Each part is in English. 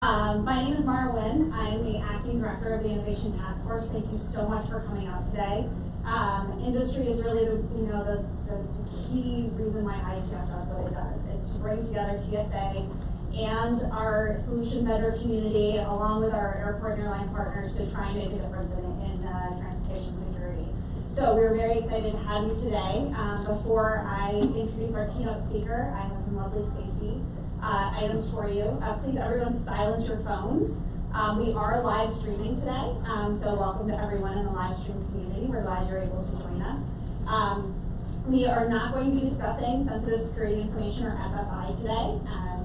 My name is Mara Wynn. I'm the acting director of the Innovation Task Force. Thank you so much for coming out today. Industry is really the key reason why ITF does what it does. It's to bring together TSA and our solution vendor community along with our airport and airline partners to try and make a difference in transportation security. So we're very excited to have you today. Before I introduce our keynote speaker, I have some lovely safety items for you. Please everyone silence your phones. We are live streaming today, so welcome to everyone in the live stream community. We're glad you're able to join us. We are not going to be discussing sensitive security information or SSI today,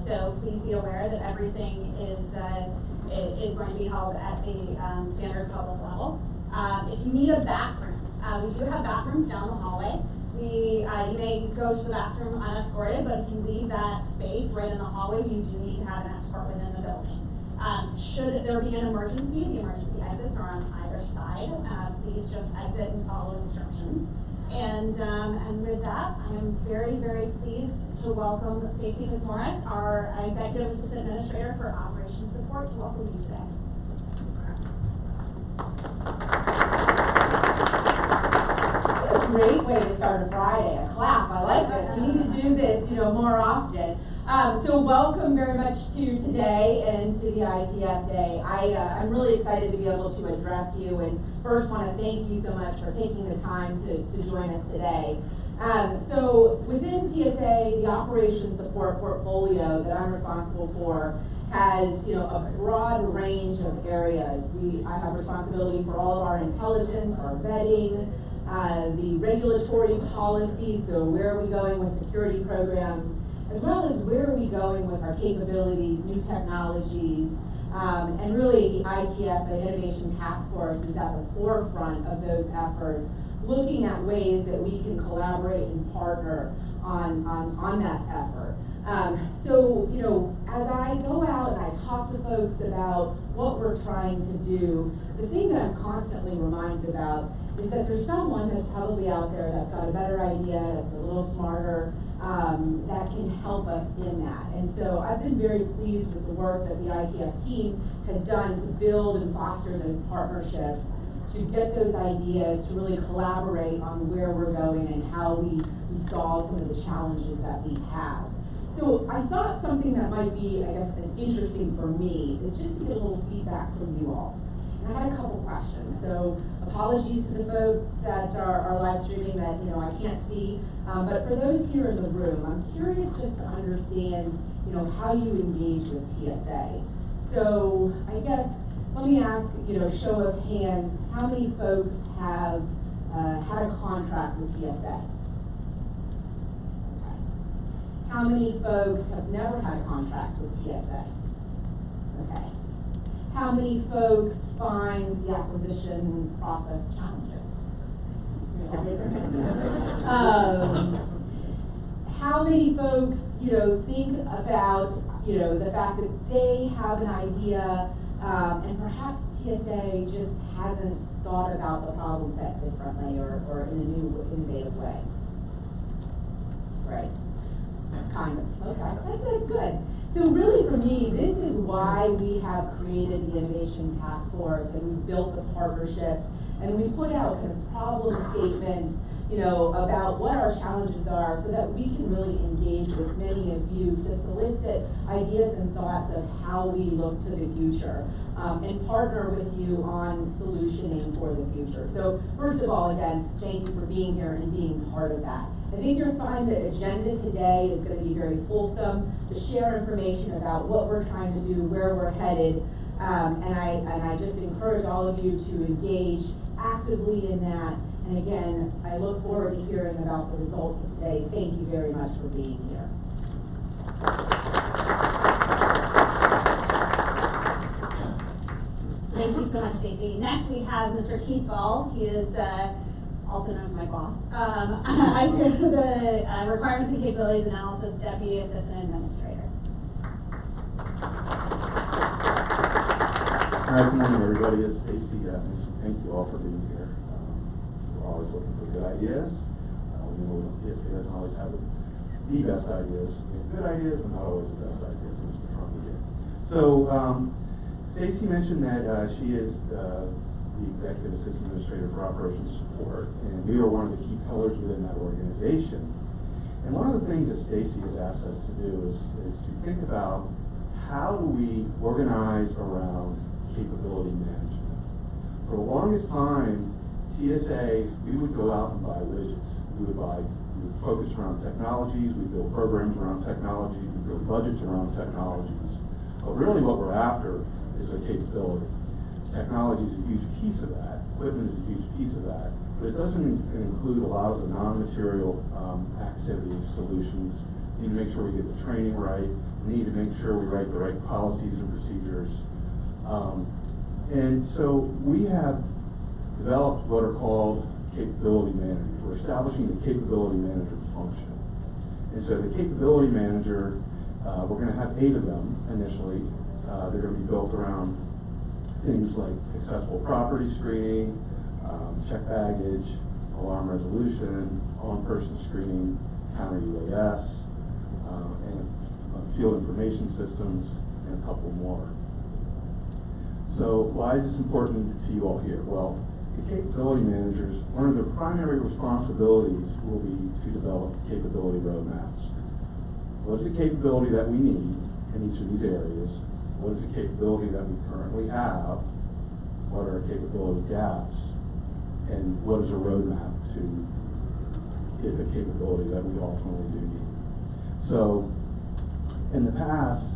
so please be aware that everything is going to be held at the standard public level. If you need a bathroom, we do have bathrooms down the hallway. You may go to the bathroom unescorted, but if you leave that space right in the hallway, you do need to have an escort within the building. Should there be an emergency, the emergency exits are on either side. Please just exit and follow instructions. And with that, I am very, very pleased to welcome Stacey Fitzmaurice, our Executive Assistant Administrator for Operations Support, to welcome you today. Great way to start a Friday, a clap. I like this. We need to do this, more often. So welcome very much to today and to the ITF Day. I'm really excited to be able to address you, and first want to thank you so much for taking the time to join us today. So within TSA, the operations support portfolio that I'm responsible for has a broad range of areas. I have responsibility for all of our intelligence, our vetting, the regulatory policy, so where are we going with security programs, as well as where are we going with our capabilities, new technologies, and really the ITF, the Innovation Task Force, is at the forefront of those efforts, looking at ways that we can collaborate and partner on that effort. So, as I go out and I talk to folks about what we're trying to do, the thing that I'm constantly reminded about is that there's someone that's probably out there that's got a better idea, that's a little smarter, that can help us in that. And so I've been very pleased with the work that the ITF team has done to build and foster those partnerships, to get those ideas, to really collaborate on where we're going and how we solve some of the challenges that we have. So I thought something that might be, interesting for me is just to get a little feedback from you all. And I had a couple questions. So apologies to the folks that are live streaming that I can't see, but for those here in the room, I'm curious just to understand how you engage with TSA. So I guess let me ask show of hands, how many folks have had a contract with TSA? Okay. How many folks have never had a contract with TSA? Okay. How many folks find the acquisition process challenging? How many folks, think about, the fact that they have an idea and perhaps TSA just hasn't thought about the problem set differently or in a new, innovative way? Right. Kind of. Okay, that's good. So really for me, this is why we have created the Innovation Task Force, and we've built the partnerships, and we put out kind of problem statements, about what our challenges are so that we can really engage with many of you to solicit ideas and thoughts of how we look to the future, and partner with you on solutioning for the future. So first of all, again, thank you for being here and being part of that. I think you'll find the agenda today is going to be very fulsome to share information about what we're trying to do, where we're headed, and I just encourage all of you to engage actively in that. And again, I look forward to hearing about the results of today. Thank you very much for being here. Thank you so much, Stacey. Next, we have Mr. Keith Ball. He is also known as my boss. I do the Requirements and Capabilities Analysis Deputy Assistant Administrator. All right, good morning, everybody. It's Stacey. Thank you all for being here. We're always looking for good ideas. TSA doesn't always have the best ideas. We have good ideas, but not always the best ideas, which we're trying to get. So, Stacy mentioned that she is the Executive Assistant Administrator for Operations Support, and we are one of the key pillars within that organization. And one of the things that Stacy has asked us to do is to think about how do we organize around capability management. For the longest time, TSA, we would go out and buy widgets. We would focus around technologies, we build programs around technologies, we build budgets around technologies. But really what we're after is a capability. Technology is a huge piece of that, equipment is a huge piece of that, but it doesn't include a lot of the non-material activities, solutions. We need to make sure we get the training right, we need to make sure we write the right policies and procedures. And so we have developed what are called capability managers. We're establishing the capability manager function. And so the capability manager, we're going to have 8 of them initially. They're going to be built around things like accessible property screening, check baggage, alarm resolution, on-person screening, counter UAS, and field information systems, and a couple more. So why is this important to you all here? Well, the capability managers, one of their primary responsibilities will be to develop capability roadmaps. What is the capability that we need in each of these areas? What is the capability that we currently have? What are our capability gaps? And what is a roadmap to get the capability that we ultimately do need? So, in the past,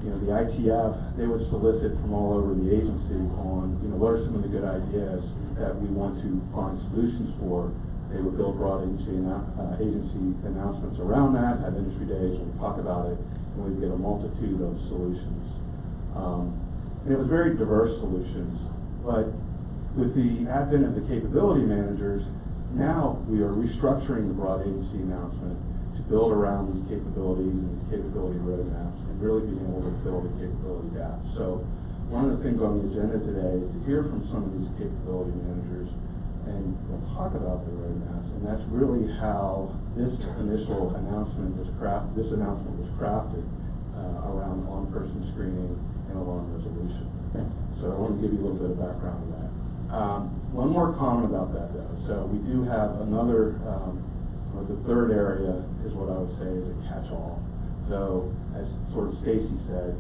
the ITF, they would solicit from all over the agency on, what are some of the good ideas that we want to find solutions for. They would build broad agency announcements around that, have industry days, and talk about it, and we'd get a multitude of solutions. And it was very diverse solutions, but with the advent of the capability managers, now we are restructuring the broad agency announcement to build around these capabilities and these capability roadmaps and really being able to fill the capability gaps. So one of the things on the agenda today is to hear from some of these capability managers, and we'll talk about the roadmaps, and that's really how this initial announcement was crafted. This announcement was crafted around on-person screening and alarm resolution. So I want to give you a little bit of background on that. One more comment about that, though. So we do have another. The third area is what I would say is a catch-all. So as sort of Stacy said,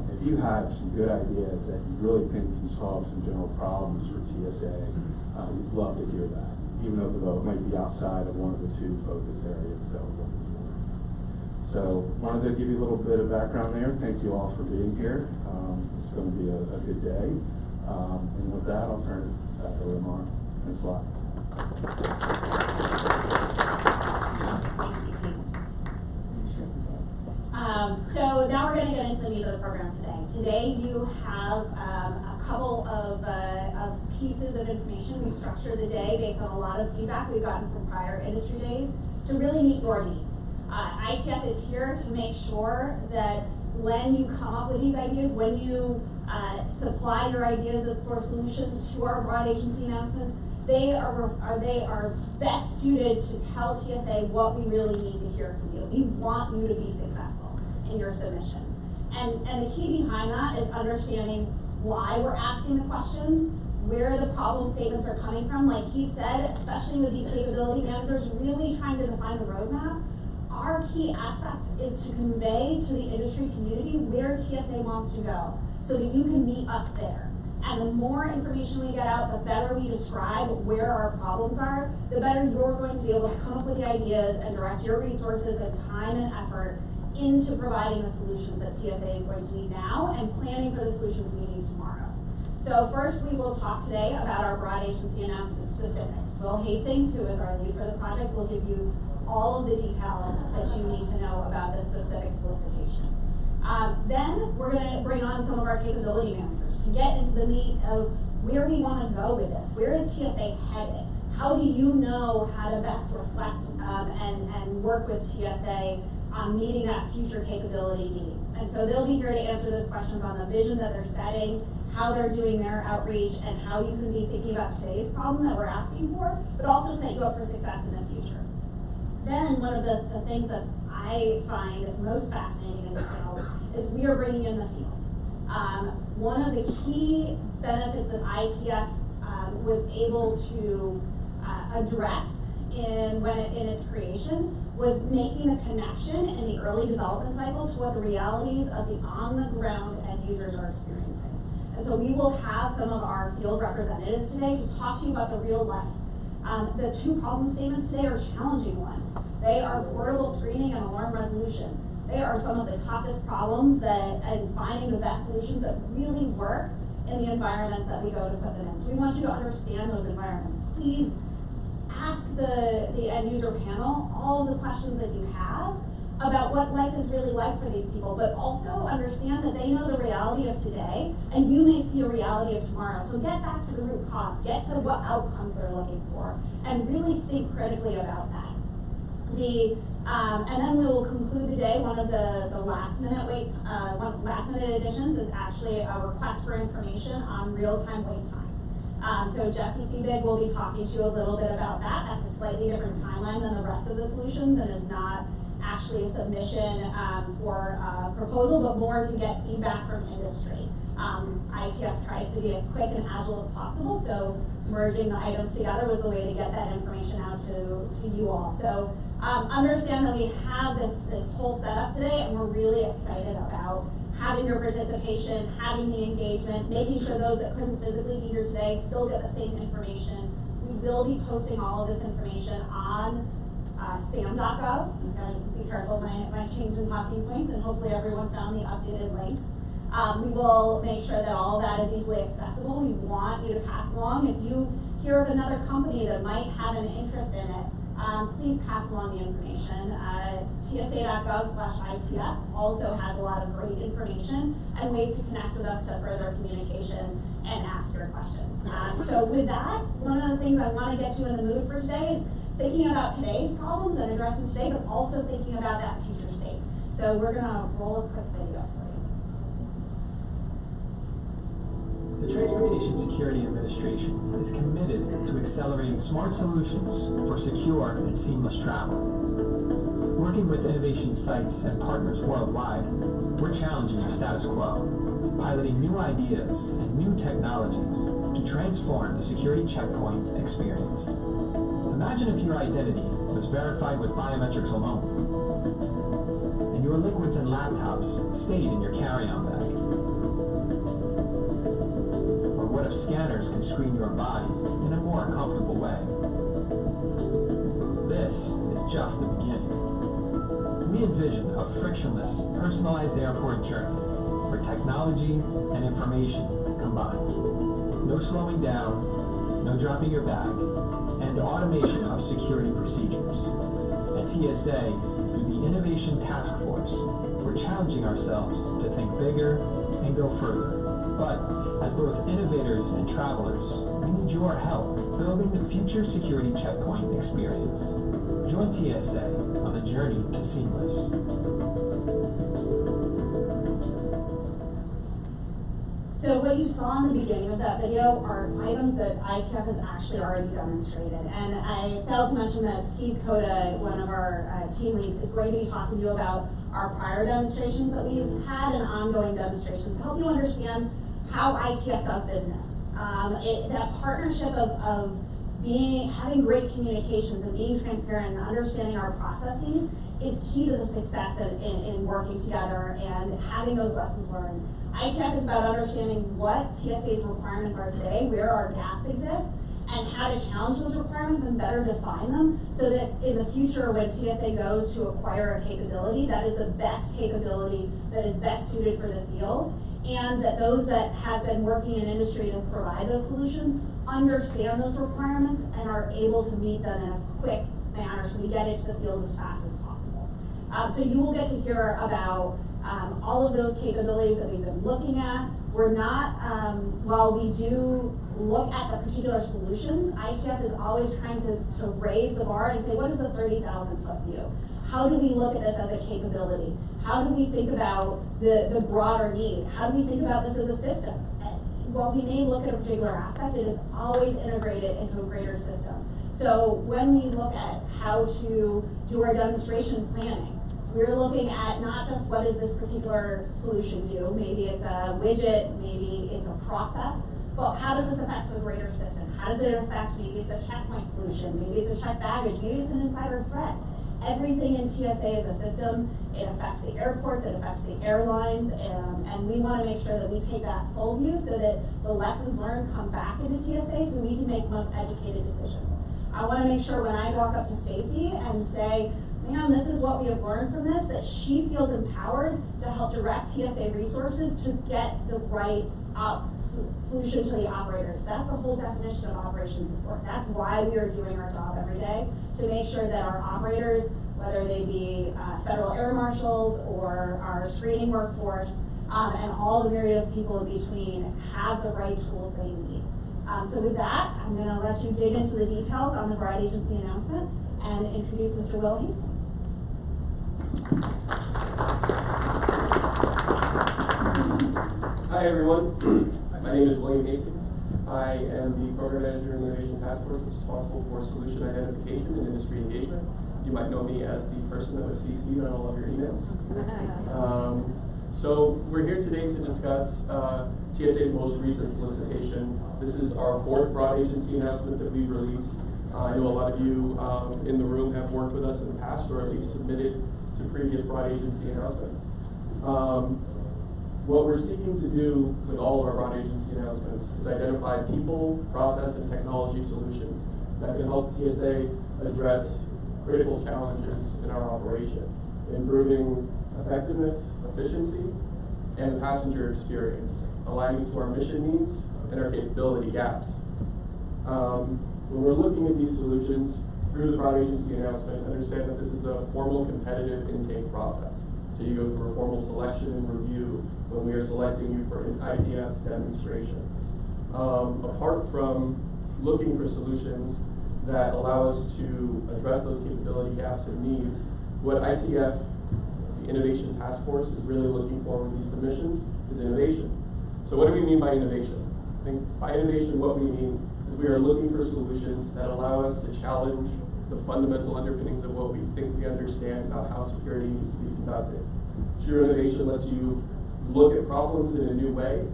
if you have some good ideas that you really think can solve some general problems for TSA, we'd love to hear that, even though it might be outside of one of the 2 focus areas that we're looking for. So wanted to give you a little bit of background there. Thank you all for being here. It's going to be a good day. And with that, I'll turn it back over to Mark. Thanks a lot. So now we're going to get into the meat of the program today. Today you have a couple of pieces of information. We structured the day based on a lot of feedback we've gotten from prior industry days to really meet your needs. ITF is here to make sure that when you come up with these ideas, when you supply your ideas for solutions to our broad agency announcements, they are best suited to tell TSA what we really need to hear from you. We want you to be successful in your submissions. And the key behind that is understanding why we're asking the questions, where the problem statements are coming from. Like he said, especially with these capability managers, really trying to define the roadmap. Our key aspect is to convey to the industry community where TSA wants to go so that you can meet us there. And the more information we get out, the better we describe where our problems are, the better you're going to be able to come up with the ideas and direct your resources and time and effort into providing the solutions that TSA is going to need now and planning for the solutions we need tomorrow. So first we will talk today about our broad agency announcement specifics. Will Hastings, who is our lead for the project, will give you all of the details that you need to know about the specific solicitation. Then we're going to bring on some of our capability managers to get into the meat of where we want to go with this. Where is TSA headed? How do you know how to best reflect and work with TSA on meeting that future capability need? And so they'll be here to answer those questions on the vision that they're setting, how they're doing their outreach, and how you can be thinking about today's problem that we're asking for, but also set you up for success in the future. Then one of the things that I I find most fascinating in this field is we are bringing in the field. One of the key benefits that ITF was able to address in its creation was making a connection in the early development cycle to what the realities of the on-the-ground end users are experiencing. And so we will have some of our field representatives today to talk to you about the real life. The two problem statements today are challenging ones. They are portable screening and alarm resolution. They are some of the toughest problems and finding the best solutions that really work in the environments that we go to put them in. So we want you to understand those environments. Please ask the end user panel all the questions that you have about what life is really like for these people, but also understand that they know the reality of today, and you may see a reality of tomorrow. So get back to the root cause, get to what outcomes they're looking for, and really think critically about that. And then we will conclude the day. One of the last minute additions is actually a request for information on real-time wait time. So Jesse Feebig will be talking to you a little bit about that. That's a slightly different timeline than the rest of the solutions, and is not actually a submission for a proposal, but more to get feedback from industry. ITF tries to be as quick and agile as possible, so merging the items together was the way to get that information out to you all. So understand that we have this whole setup today, and we're really excited about having your participation, having the engagement, making sure those that couldn't physically be here today still get the same information. We will be posting all of this information on sam.gov. I'm going to be careful of my change in talking points, and hopefully everyone found the updated links. We will make sure that all of that is easily accessible. We want you to pass along. If you hear of another company that might have an interest in it, please pass along the information. TSA.gov/ITF also has a lot of great information and ways to connect with us to further communication and ask your questions. So with that, one of the things I want to get you in the mood for today is thinking about today's problems and addressing today, but also thinking about that future state. So we're going to roll a quick video for you. The Transportation Security Administration is committed to accelerating smart solutions for secure and seamless travel. Working with innovation sites and partners worldwide, we're challenging the status quo, piloting new ideas and new technologies to transform the security checkpoint experience. Imagine if your identity was verified with biometrics alone, and your liquids and laptops stayed in your carry-on bag. What if scanners can screen your body in a more comfortable way? This is just the beginning. We envision a frictionless, personalized airport journey where technology and information combine. No slowing down, no dropping your bag, and automation of security procedures. At TSA, through the Innovation Task Force, we're challenging ourselves to think bigger and go further. But as both innovators and travelers, we need your help building the future security checkpoint experience. Join TSA on the journey to seamless. So what you saw in the beginning of that video are items that ITF has actually already demonstrated. And I failed to mention that Steve Coda, one of our team leads, is going to be talking to you about our prior demonstrations that we've had and ongoing demonstrations to help you understand how ITF does business. That partnership of having great communications and being transparent and understanding our processes is key to the success in working together and having those lessons learned. ITF is about understanding what TSA's requirements are today, where our gaps exist, and how to challenge those requirements and better define them so that in the future when TSA goes to acquire a capability, that is the best capability that is best suited for the field, and that those that have been working in industry to provide those solutions understand those requirements and are able to meet them in a quick manner so we get it to the field as fast as possible. So you will get to hear about all of those capabilities that we've been looking at. We're not, while we do look at the particular solutions, ITF is always trying to raise the bar and say, what is the 30,000 foot view? How do we look at this as a capability? How do we think about the broader need? How do we think about this as a system? While we may look at a particular aspect, it is always integrated into a greater system. So when we look at how to do our demonstration planning, We're looking at not just what does this particular solution do, maybe it's a widget, maybe it's a process, but how does this affect the greater system? How does it affect, maybe it's a checkpoint solution, maybe it's a checked baggage, maybe it's an insider threat. Everything in TSA is a system. It affects the airports, it affects the airlines, and we want to make sure that we take that full view so that the lessons learned come back into TSA so we can make most educated decisions. I want to make sure when I walk up to Stacy and say, man, this is what we have learned from this, that she feels empowered to help direct TSA resources to get the right solution to the operators. That's the whole definition of operation support. That's why we are doing our job every day, to make sure that our operators, whether they be federal air marshals or our screening workforce, and all the myriad of people in between, have the right tools they need. So with that, I'm going to let you dig into the details on the bride agency announcement and introduce Mr. Will Hastings. Hi everyone, my name is William Hastings. I am the Program Manager in the Innovation Task Force that's responsible for solution identification and industry engagement. You might know me as the person that was CC'd on all of your emails. So we're here today to discuss TSA's most recent solicitation. This is our 4th broad agency announcement that we've released. I know a lot of you in the room have worked with us in the past, or at least submitted to previous broad agency announcements. What we're seeking to do with all of our broad agency announcements is identify people, process, and technology solutions that can help TSA address critical challenges in our operation, improving effectiveness, efficiency, and the passenger experience, aligning to our mission needs and our capability gaps. When we're looking at these solutions through the broad agency announcement, understand that this is a formal competitive intake process. So you go through a formal selection and review when we are selecting you for an ITF demonstration. Apart from looking for solutions that allow us to address those capability gaps and needs, what ITF, the Innovation Task Force, is really looking for with these submissions is innovation. So what do we mean by innovation? I think by innovation what we mean is we are looking for solutions that allow us to challenge the fundamental underpinnings of what we think we understand about how security needs to be conducted. True innovation lets you look at problems in a new way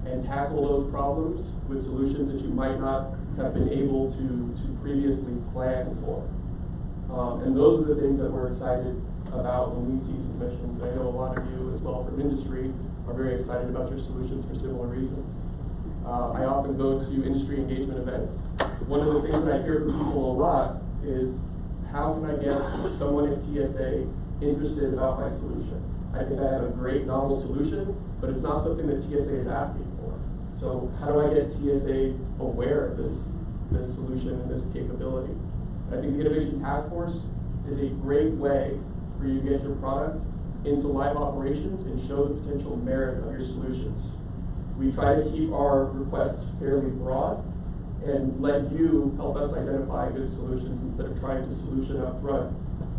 and tackle those problems with solutions that you might not have been able to previously plan for. And those are the things that we're excited about when we see submissions. I know a lot of you as well from industry are very excited about your solutions for similar reasons. I often go to industry engagement events. One of the things that I hear from people a lot is, how can I get someone at TSA interested about my solution? I think I have a great novel solution, but it's not something that TSA is asking for. So how do I get TSA aware of this solution and this capability? And I think the Innovation Task Force is a great way for you to get your product into live operations and show the potential merit of your solutions. We try to keep our requests fairly broad and let you help us identify good solutions instead of trying to solution up front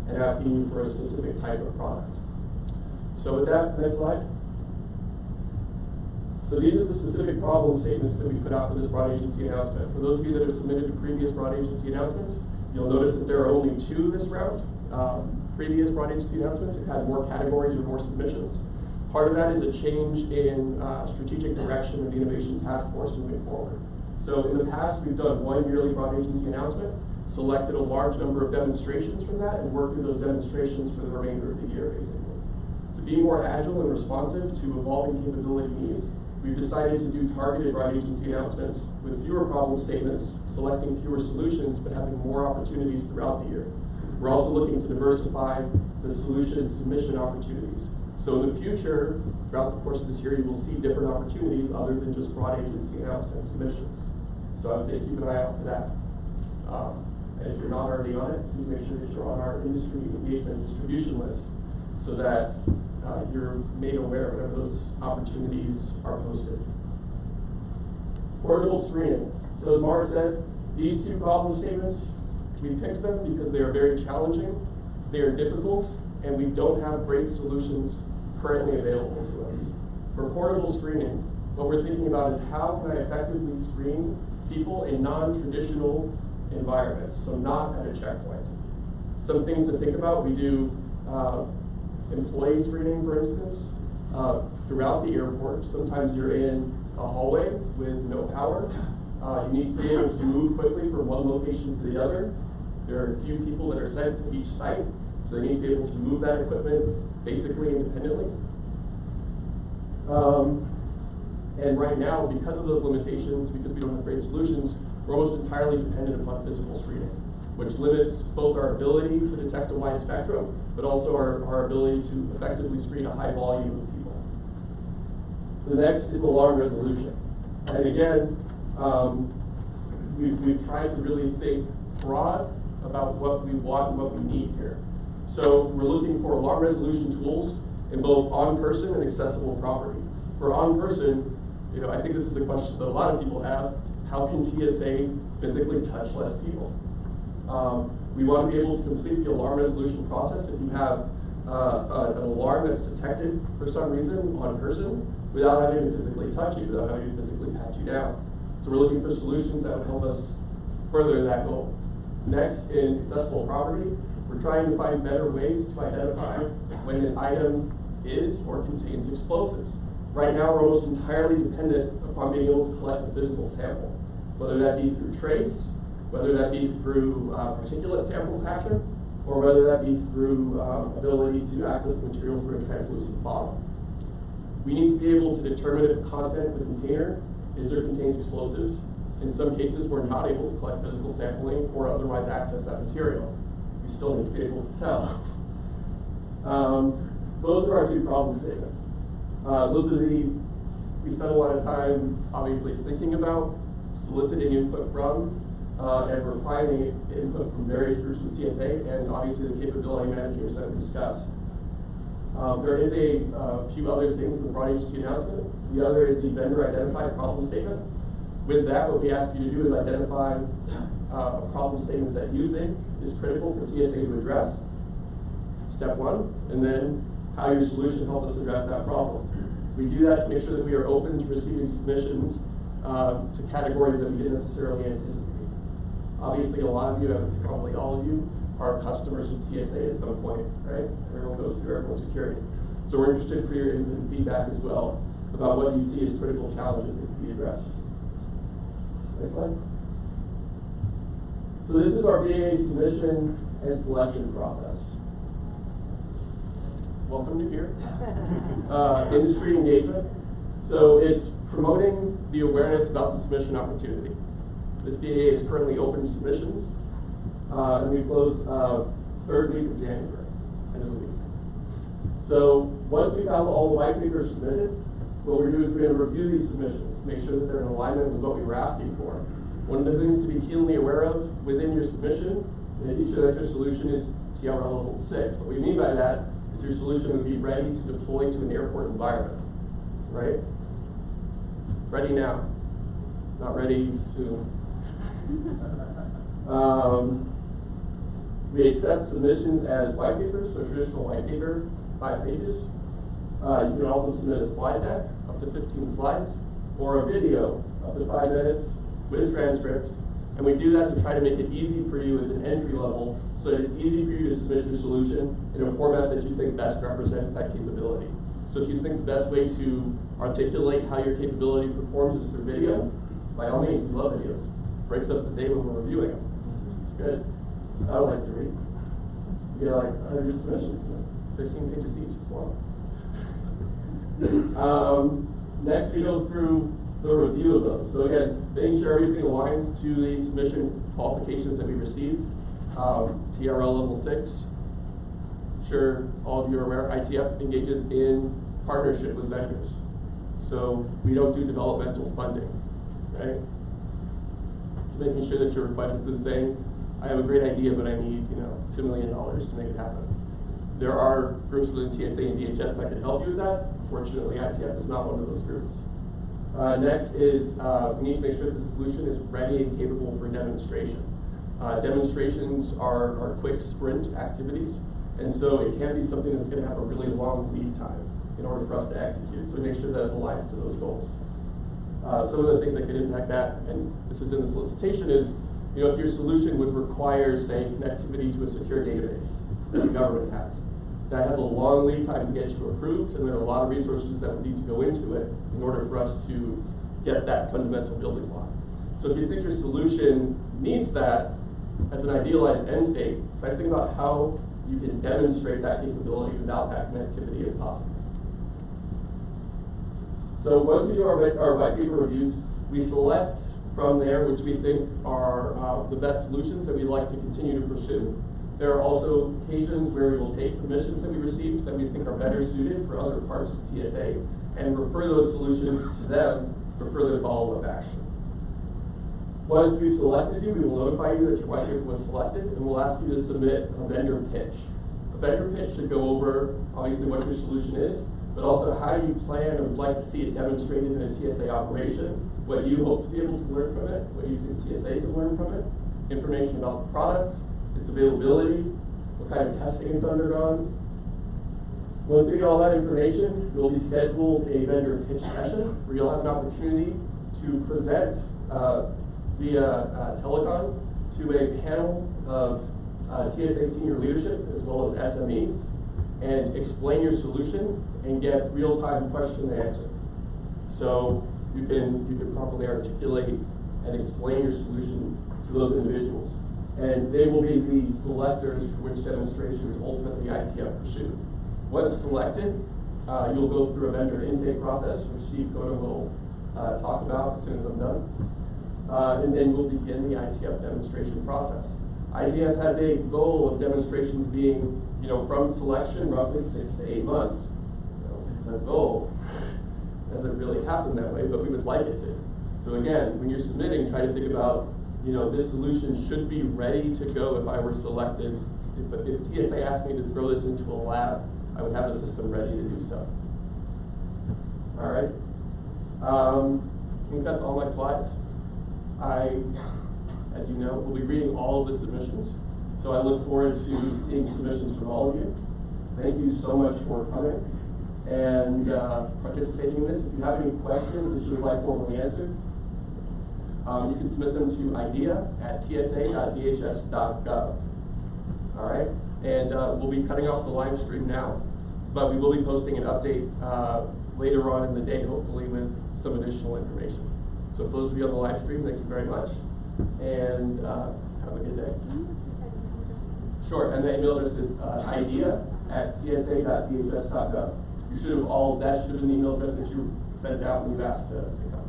and asking you for a specific type of product. So with that, next slide. So these are the specific problem statements that we put out for this broad agency announcement. For those of you that have submitted to previous broad agency announcements, you'll notice that there are only 2 this round. Previous broad agency announcements have had more categories or more submissions. Part of that is a change in strategic direction of the Innovation Task Force moving forward. So in the past, we've done 1 yearly broad agency announcement, selected a large number of demonstrations from that, and worked through those demonstrations for the remainder of the year, basically. To be more agile and responsive to evolving capability needs, we've decided to do targeted broad agency announcements with fewer problem statements, selecting fewer solutions, but having more opportunities throughout the year. We're also looking to diversify the solution submission opportunities. So in the future, throughout the course of this year, you will see different opportunities other than just broad agency announcement submissions. So I would say keep an eye out for that. And if you're not already on it, please make sure that you're on our industry engagement distribution list so that you're made aware whenever those opportunities are posted. Portable screening. So as Mark said, these 2 problem statements, we picked them because they are very challenging, they are difficult, and we don't have great solutions currently available to us. For portable screening, what we're thinking about is how can I effectively screen people in non-traditional environments, so not at a checkpoint. Some things to think about, we do employee screening, for instance, throughout the airport. Sometimes you're in a hallway with no power. You need to be able to move quickly from one location to the other. There are a few people that are sent to each site, so they need to be able to move that equipment basically independently. And right now, because of those limitations, because we don't have great solutions, we're almost entirely dependent upon physical screening, which limits both our ability to detect a wide spectrum, but also our ability to effectively screen a high volume of people. The next is alarm resolution. And again, we've tried to really think broad about what we want and what we need here. So we're looking for alarm resolution tools in both on-person and accessible property. For on-person, I think this is a question that a lot of people have. How can TSA physically touch less people? We want to be able to complete the alarm resolution process if you have an alarm that's detected for some reason on person without having to physically touch you, without having to physically pat you down. So we're looking for solutions that would help us further that goal. Next, in accessible property, we're trying to find better ways to identify when an item is or contains explosives. Right now, we're almost entirely dependent upon being able to collect a physical sample, whether that be through trace, whether that be through particulate sample capture, or whether that be through ability to access the material through a translucent bottle. We need to be able to determine if the content of the container is or contains explosives. In some cases, we're not able to collect physical sampling or otherwise access that material. We still need to be able to tell. Those are our two problem statements. We spend a lot of time, obviously, thinking about, soliciting input from, and refining input from various groups of the TSA, and obviously the capability managers that we discussed. There is a few other things in the broad agency announcement. The other is the vendor identified problem statement. With that, what we ask you to do is identify a problem statement that you think is critical for TSA to address, step one, and then how your solution helps us address that problem. We do that to make sure that we are open to receiving submissions to categories that we didn't necessarily anticipate. Obviously, a lot of you, I would say probably all of you, are customers of TSA at some point, right? Everyone goes through airport security. So we're interested for your input and feedback as well about what you see as critical challenges that can be addressed. Next slide. So this is our BAA submission and selection process. Welcome to here. Industry engagement. So it's promoting the awareness about the submission opportunity. This BAA is currently open to submissions, and we close third week of January, end of the week. So once we have all the white papers submitted, what we're doing is we're going to review these submissions, make sure that they're in alignment with what we were asking for. One of the things to be keenly aware of within your submission, making sure that your solution is TRL level 6. What we mean by that is your solution would be ready to deploy to an airport environment, right? Ready now, not ready soon. We accept submissions as white papers, so traditional white paper, 5 pages. You can also submit a slide deck, up to 15 slides, or a video, up to 5 minutes, with a transcript. And we do that to try to make it easy for you as an entry level, so that it's easy for you to submit your solution in a format that you think best represents that capability. So if you think the best way to articulate how your capability performs is through video, by all means, we love videos. Breaks up the day when we're reviewing them. It's good. I like to read. You get like 100 submissions, 15 pages each, it's long. Next, we go through the review of those. So again, making sure everything aligns to the submission qualifications that we received. TRL level 6. Sure, all of you are aware, ITF engages in partnership with vendors. So we don't do developmental funding, right? It's making sure that your request isn't saying, I have a great idea, but I need, $2 million to make it happen. There are groups within TSA and DHS that can help you with that. Fortunately, ITF is not one of those groups. Next is we need to make sure that the solution is ready and capable for demonstration. Demonstrations are quick sprint activities, and so it can be something that's going to have a really long lead time in order for us to execute. So we make sure that it aligns to those goals. Some of the things that could impact that, and this is in the solicitation, is if your solution would require, say, connectivity to a secure database that the government has. that has a long lead time to get you approved, and there are a lot of resources that would need to go into it in order for us to get that fundamental building block. So if you think your solution needs that as an idealized end state, try to think about how you can demonstrate that capability without that connectivity if possible. So once we do our white paper reviews, we select from there which we think are the best solutions that we'd like to continue to pursue. There are also occasions where we will take submissions that we received that we think are better suited for other parts of TSA and refer those solutions to them for further follow-up action. Once we've selected you, we will notify you that your white paper was selected, and we'll ask you to submit a vendor pitch. A vendor pitch should go over, obviously, what your solution is, but also how you plan or would like to see it demonstrated in a TSA operation, what you hope to be able to learn from it, what you think TSA can learn from it, information about the product, its availability, what kind of testing it's undergone. Once we get all that information, we'll be scheduled a vendor pitch session where you'll have an opportunity to present via telecom to a panel of TSA senior leadership as well as SMEs and explain your solution and get real-time question and answer. So you can properly articulate and explain your solution to those individuals. And they will be the selectors for which demonstrations ultimately ITF pursues. Once selected, you'll go through a vendor intake process, which Steve Cota will talk about as soon as I'm done. And then we'll begin the ITF demonstration process. ITF has a goal of demonstrations being, from selection, roughly 6 to 8 months. It's a goal. It doesn't really happen that way, but we would like it to. So again, when you're submitting, try to think about, this solution should be ready to go if I were selected. If TSA asked me to throw this into a lab, I would have a system ready to do so. All right. I think that's all my slides. As you know, will be reading all of the submissions. So I look forward to seeing submissions from all of you. Thank you so much for coming and participating in this. If you have any questions that you would like formally answered, you can submit them to idea@tsa.dhs.gov. All right, and we'll be cutting off the live stream now, but we will be posting an update later on in the day, hopefully with some additional information. So for those of you on the live stream, thank you very much, and have a good day. Sure, and the email address is idea@tsa.dhs.gov. You should have that should have been the email address that you sent out when you asked to come.